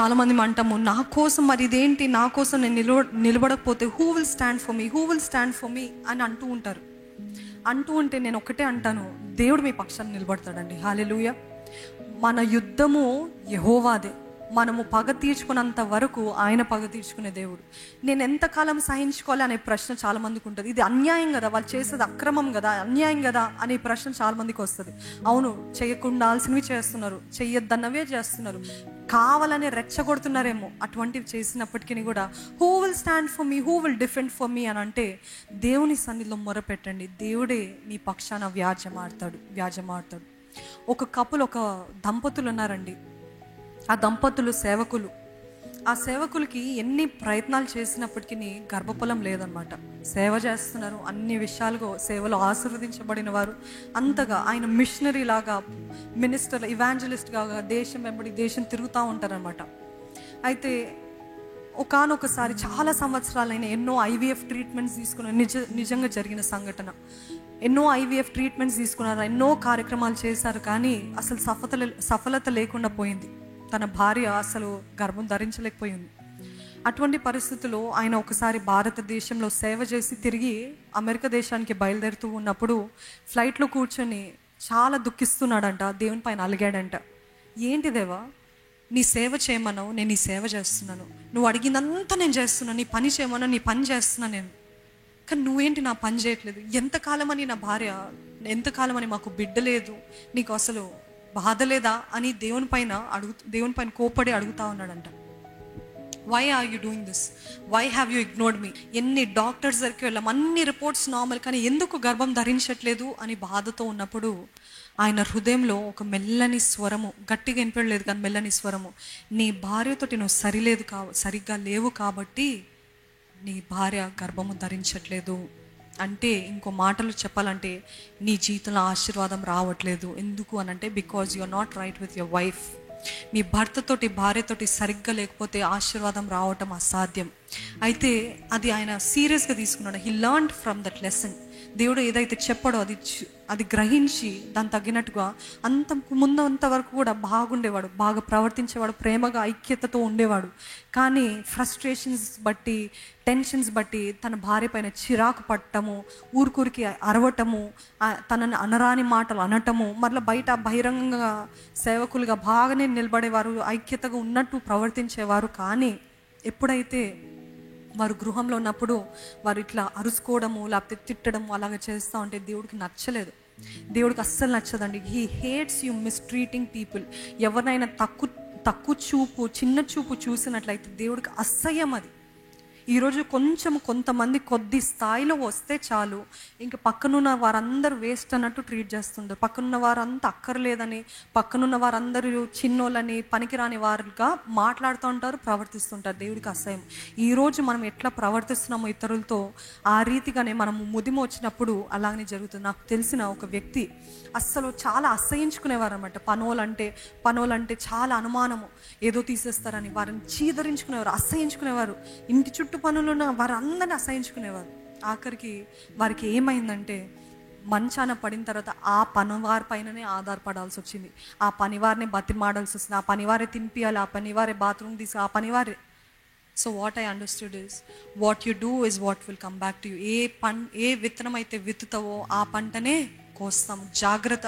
చాలామంది అంటాము, నా కోసం మరి ఇదేంటి, నా కోసం నేను నిలబడకపోతే who will stand for me, who will stand for me అని అంటూ ఉంటారు. అంటూ ఉంటే నేను ఒకటే అంటాను, దేవుడు మీ పక్షాన్ని నిలబడతాడండి. హల్లెలూయా. మన యుద్ధము యెహోవాదే. మనము పగ తీర్చుకున్నంత వరకు ఆయన పగ తీర్చుకునే దేవుడు. నేను ఎంతకాలం సహించుకోవాలి అనే ప్రశ్న చాలా మందికి ఉంటుంది. ఇది అన్యాయం కదా, వాళ్ళు చేసేది అక్రమం కదా, అన్యాయం కదా అనే ప్రశ్న చాలా మందికి వస్తుంది. అవును, చేయకుండాల్సినవి చేస్తున్నారు, చెయ్యొద్దన్నవే చేస్తున్నారు, కావాలని రెచ్చగొడుతున్నారేమో. అటువంటివి చేసినప్పటికీ కూడా who will stand for me, who will defend for me అని అంటే దేవుని సన్నిధిలో మొరపెట్టండి. దేవుడే మీ పక్షాన వ్యాజమాడతాడు. ఒక దంపతులు ఉన్నారండి. ఆ దంపతులు సేవకులు. ఆ సేవకులకి ఎన్ని ప్రయత్నాలు చేసినప్పటికీ గర్భఫలం లేదనమాట. సేవ చేస్తున్నారు, అన్ని విషయాలుగా సేవలో ఆశీర్వదించబడిన వారు. అంతగా ఆయన మిషనరీ లాగా, మినిస్టర్, ఇవాంజలిస్ట్ లాగా దేశం వెంబడి దేశం తిరుగుతూ ఉంటారనమాట. అయితే ఒకానొకసారి చాలా సంవత్సరాలైన ఎన్నో ఐవీఎఫ్ ట్రీట్మెంట్స్ తీసుకున్న నిజంగా జరిగిన సంఘటన. ఎన్నో ఐవీఎఫ్ ట్రీట్మెంట్స్ తీసుకున్నారు, ఎన్నో కార్యక్రమాలు చేశారు, కానీ అసలు సఫలత లేకుండా పోయింది. తన భార్య అసలు గర్భం ధరించలేకపోయింది. అటువంటి పరిస్థితుల్లో ఆయన ఒకసారి భారతదేశంలో సేవ చేసి తిరిగి అమెరికా దేశానికి బయలుదేరుతూ ఉన్నప్పుడు ఫ్లైట్లో కూర్చొని చాలా దుఃఖిస్తున్నాడంట, దేవుని పైన అలిగాడంట. ఏంటి దేవా, నీ సేవ చేయమన్నావు, నేను నీ సేవ చేస్తున్నాను, నువ్వు అడిగిందంతా నేను చేస్తున్నాను, నీ పని చేయమన్నా నీ పని చేస్తున్నాను నేను, కానీ నువ్వేంటి నా పని చేయట్లేదు, ఎంతకాలమని నా భార్య, ఎంతకాలమని మాకు బిడ్డ లేదు, నీకు అసలు బాధ లేదా అని దేవుని పైన కోపడి అడుగుతా ఉన్నాడంట. Why are you doing this, why have you ignored me? ఎన్ని డాక్టర్స్ దగ్గరికి వెళ్ళాం, అన్ని రిపోర్ట్స్ నార్మల్, కానీ ఎందుకు గర్భం ధరించట్లేదు అని బాధతో ఉన్నప్పుడు ఆయన హృదయంలో ఒక మెల్లని స్వరము, గట్టిగా వినపడలేదు కానీ మెల్లని స్వరము, నీ భార్యతోటి నువ్వు సరిగ్గా లేవు కాబట్టి నీ భార్య గర్భము ధరించట్లేదు అంటే, ఇంకో మాటలు చెప్పాలంటే నీ జీవితంలో ఆశీర్వాదం రావట్లేదు. ఎందుకు అని అంటే, because you are not right with your wife. మీ భార్యతోటి సరిగ్గా లేకపోతే ఆశీర్వాదం రావటం అసాధ్యం. అయితే అది ఆయన సీరియస్గా తీసుకున్నాడు. He learned from that lesson. దేవుడు ఏదైతే చెప్పాడో అది గ్రహించి దాని తగ్గినట్టుగా అంతవరకు కూడా బాగుండేవాడు, బాగా ప్రవర్తించేవాడు, ప్రేమగా ఐక్యతతో ఉండేవాడు. కానీ ఫ్రస్ట్రేషన్స్ బట్టి, టెన్షన్స్ బట్టి తన భార్య పైన చిరాకు పట్టము, ఊరికి అరవటము, తనని అనరాని మాటలు అనటము, మరలా బయట బహిరంగంగా సేవకులుగా బాగానే నిలబడేవారు, ఐక్యతగా ఉన్నట్టు ప్రవర్తించేవారు. కానీ ఎప్పుడైతే వారు గృహంలో ఉన్నప్పుడు వారు ఇట్లా అరుచుకోవడము, లేకపోతే తిట్టడము అలాగ చేస్తూ ఉంటే దేవుడికి నచ్చలేదు. దేవుడికి అస్సలు నచ్చదండి. He hates you mistreating people. ఎవరినైనా తక్కువ చూపు, చిన్న చూపు చూసినట్లయితే దేవుడికి అసహ్యం అది. ఈరోజు కొంతమంది కొద్ది స్థాయిలో వస్తే చాలు, ఇంకా పక్కనున్న వారందరూ వేస్ట్ అన్నట్టు ట్రీట్ చేస్తుంటారు. పక్కనున్న వారంతా అక్కర్లేదని, పక్కనున్న వారందరూ చిన్నోళ్ళని, పనికిరాని వారుగా మాట్లాడుతూ ఉంటారు, ప్రవర్తిస్తుంటారు. దేవుడికి అసహ్యం. ఈరోజు మనం ఎట్లా ప్రవర్తిస్తున్నామో ఇతరులతో, ఆ రీతిగానే మనము ముదిమ వచ్చినప్పుడు అలాగనే జరుగుతుంది. నాకు తెలిసిన ఒక వ్యక్తి అస్సలు చాలా అసహించుకునేవారు అనమాట. పనోలంటే చాలా అనుమానము, ఏదో తీసేస్తారని వారిని చీదరించుకునేవారు, అసహించుకునేవారు. ఇంటి చుట్టూ పనులు ఉన్న వారందరినీ అసహించుకునేవారు. ఆఖరికి వారికి ఏమైందంటే, మంచాన పడిన తర్వాత ఆ పనివారి పైననే ఆధారపడాల్సి వచ్చింది. ఆ పనివారిని బతిమాడాల్సి వస్తుంది. ఆ పనివారే తినిపియాలి, ఆ పనివారే బాత్రూమ్ తీసి, ఆ పనివారే. So what I understood is, what you do is what will come back to you. ఏ విత్తనం అయితే విత్తుతావో ఆ పంటనే కోస్తాము. జాగ్రత్త,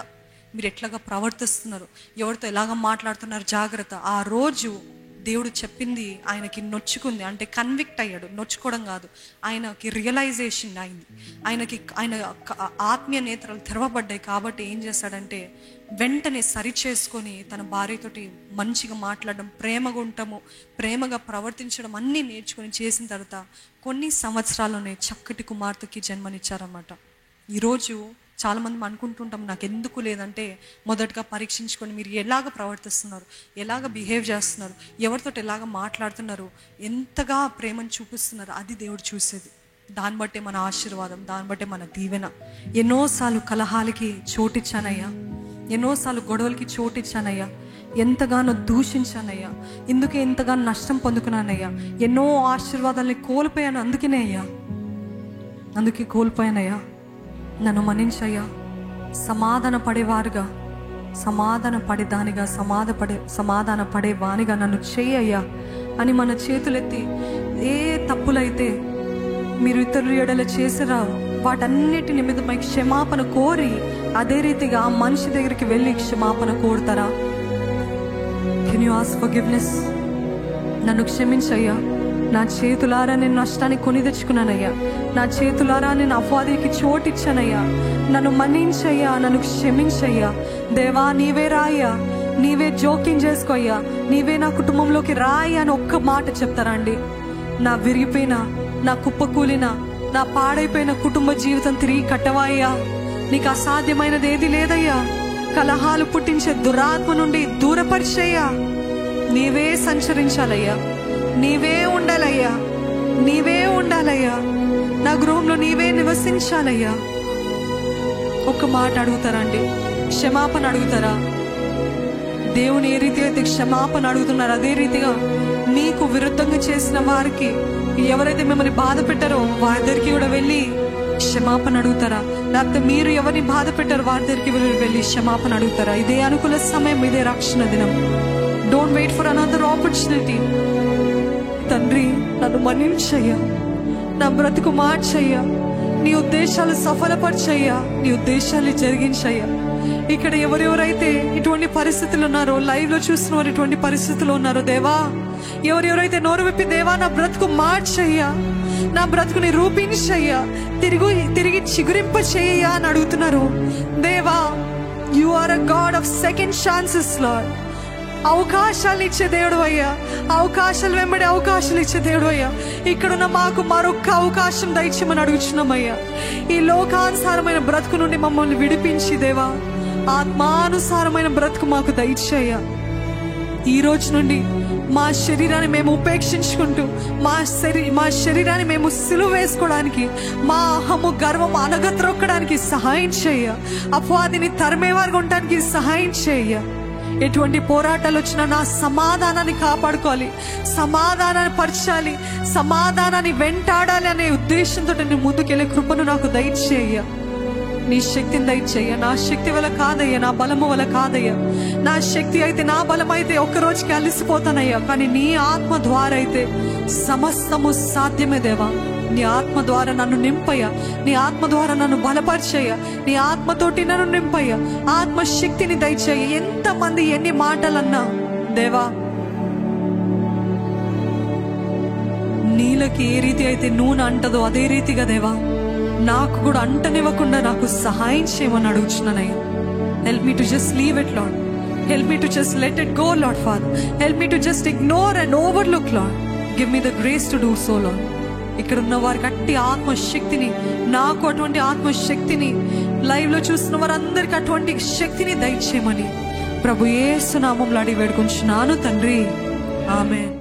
మీరు ఎట్లాగా ప్రవర్తిస్తున్నారు, ఎవరితో ఎలాగ మాట్లాడుతున్నారు, జాగ్రత్త. ఆ రోజు దేవుడు చెప్పింది ఆయనకి నొచ్చుకుంది, అంటే కన్విక్ట్ అయ్యాడు. నొచ్చుకోవడం కాదు, ఆయనకి రియలైజేషన్ అయింది. ఆయన ఆత్మీయ నేత్రాలు తెరవబడ్డాయి. కాబట్టి ఏం చేశాడంటే, వెంటనే సరిచేసుకొని తన భార్యతోటి మంచిగా మాట్లాడడం, ప్రేమగా ఉండటము, ప్రేమగా ప్రవర్తించడం అన్నీ నేర్చుకొని చేసిన తర్వాత కొన్ని సంవత్సరాల్లోనే చక్కటి కుమార్తెకి జన్మనిచ్చారన్నమాట. ఈరోజు చాలామంది అనుకుంటుంటాం, నాకు ఎందుకు లేదంటే, మొదటగా పరీక్షించుకొని మీరు ఎలాగ ప్రవర్తిస్తున్నారు, ఎలాగ బిహేవ్ చేస్తున్నారు, ఎవరితో ఎలాగ మాట్లాడుతున్నారు, ఎంతగా ప్రేమను చూపిస్తున్నారు, అది దేవుడు చూసేది. దాన్ని బట్టే మన ఆశీర్వాదం, దాన్ని బట్టే మన దీవెన. ఎన్నోసార్లు కలహాలకి చోటిచ్చానయ్యా, ఎన్నోసార్లు గొడవలకి చోటిచ్చానయ్యా, ఎంతగానో దూషించానయ్యా, ఇందుకే ఎంతగానో నష్టం పొందుకున్నానయ్యా, ఎన్నో ఆశీర్వాదాలని కోల్పోయాను, అందుకే కోల్పోయానయ్యా, నన్ను మన్నించయ్యా. సమాధాన పడేవారుగా, సమాధాన పడేదానిగా సమాధాన పడే వానిగా నన్ను చేయ్యా అని మన చేతులెత్తి ఏ తప్పులైతే మీరు ఇతరుల ఎడల చేసిరా వాటన్నిటి నిమిత్తమై క్షమాపణ కోరి అదే రీతిగా ఆ మనిషి దగ్గరికి వెళ్ళి క్షమాపణ కోరుతారా? Can you ask forgiveness? నన్ను క్షమించయ్యా, నా చేతులారా నేను నష్టాన్ని కొని తెచ్చుకున్నానయ్యా, నా చేతులారా నేను అపవాదికి చోటిచ్చానయ్యా, నన్ను మన్నించయ్యా, నన్ను క్షమించయ్యా. దేవా నీవే రాయ్యా, నీవే జోక్యం చేసుకోయ్యా, నీవే నా కుటుంబంలోకి రాయి అని ఒక్క మాట చెప్తారా అండి? నా విరిగిపోయిన, నా కుప్పకూలిన, నా పాడైపోయిన కుటుంబ జీవితం తిరిగి కట్టవాయ్యా. నీకు అసాధ్యమైనది ఏది లేదయ్యా. కలహాలు పుట్టించే దురాత్మ నుండి దూరపరిచేయ్యా. నీవే సంచరించాలయ్యా, నీవే ఉండాలయ్యా, నీవే ఉండాలయ్యా, నా గృహంలో నీవే నివసించాలయ్యా. ఒక మాట అడుగుతారండి, క్షమాపణ అడుగుతారా? దేవుని ఏ రీతిగా అయితే క్షమాపణ అడుగుతున్నారు అదే రీతిగా మీకు విరుద్ధంగా చేసిన వారికి, ఎవరైతే మిమ్మల్ని బాధ పెట్టారో వారి దగ్గరికి కూడా వెళ్ళి క్షమాపణ అడుగుతారా? లేకపోతే మీరు ఎవరిని బాధ పెట్టారో వారి దగ్గరికి వెళ్ళి క్షమాపణ అడుగుతారా? ఇదే అనుకూల సమయం, ఇదే రక్షణ దినం. Don't wait for another opportunity. తండ్రి నన్ను మన్నించయ్యా, నా బ్రతుకు మార్చయ్యా, నీ ఉద్దేశాలు సఫలపరచయ్యా, నీ ఉద్దేశాలు జరిగించయ్యా. ఇక్కడ ఎవరెవరైతే ఇటువంటి పరిస్థితులు ఉన్నారో, లైవ్ లో చూసిన వారు ఇటువంటి పరిస్థితులు ఉన్నారో దేవా, ఎవరెవరైతే నోరు విప్పి దేవా నా బ్రతుకు మార్చయ్యా, నా బ్రతుకుని రూపించయ్యా, తిరిగి చిగురింప చేయ్యా అని అడుగుతున్నారు దేవా. You are a God of second chances lord. అవకాశాలు ఇచ్చే దేవుడు అయ్యా, అవకాశాలు వెంబడి అవకాశాలు ఇచ్చే దేవుడు అయ్యా. ఇక్కడున్న మాకు మరొక్క అవకాశం దయచేయమని అడుగుచున్నామయ్యా. ఈ లోకానుసారమైన బ్రతుకు నుండి మమ్మల్ని విడిపించి దేవా, ఆత్మానుసారమైన బ్రతుకు మాకు దయచేయ్యా. ఈ రోజు నుండి మా శరీరాన్ని మేము ఉపేక్షించుకుంటూ, మా శరీరాన్ని మేము సిలువ వేసుకోవడానికి, మా అహము గర్వం అనగత్రొక్కడానికి సహాయం చేయ. అపవాదిని తరిమేవారుగా ఉండడానికి సహాయం చేయ. ఎటువంటి పోరాటాలు వచ్చినా నా సమాధానాన్ని కాపాడుకోవాలి, సమాధానాన్ని పరచాలి, సమాధానాన్ని వెంటాడాలి అనే ఉద్దేశంతో నేను ముందుకెళ్ళే కృపను నాకు దయచేయ. నీ శక్తిని దయచేయ. నా శక్తి వల్ల కాదయ్యా, నా బలము వల్ల కాదయ్యా. నా శక్తి అయితే, నా బలం అయితే ఒక్కరోజుకి అలిసిపోతానయ్యా. కానీ నీ ఆత్మ ద్వారా అయితే సమస్తము సాధ్యమే దేవా. నీ ఆత్మ ద్వారా నన్ను నింపయ్యా, నీ ఆత్మ ద్వారా నన్ను బలపరిచయ్యా, నీ ఆత్మతోటి నన్ను నింపయ్యా. ఆత్మశక్తిని దయచేయ. ఎంతమంది ఎన్ని మాటలన్నా దేవా, నీళ్ళకి ఏ రీతి అయితే నూనె అంటదో అదే రీతిగా దేవా నాకు కూడా అంటనివ్వకుండా నాకు సహాయం చేయమని అడుగుచున్నానయ్యా. Help me to just leave it Lord. Help me to just let it go Lord Father. Help me to just ignore and overlook Lord. Give me the grace to do so Lord. ఇక్కడ ఉన్న వారికి అట్టి ఆత్మశక్తిని, నాకు అటువంటి ఆత్మశక్తిని, live లో చూస్తున్న వారందరికి అటువంటి శక్తిని దయచేయమని ప్రభు యేసు నామములో అడిగి వేడుకొంచున్నాను తండ్రి. ఆమేన్.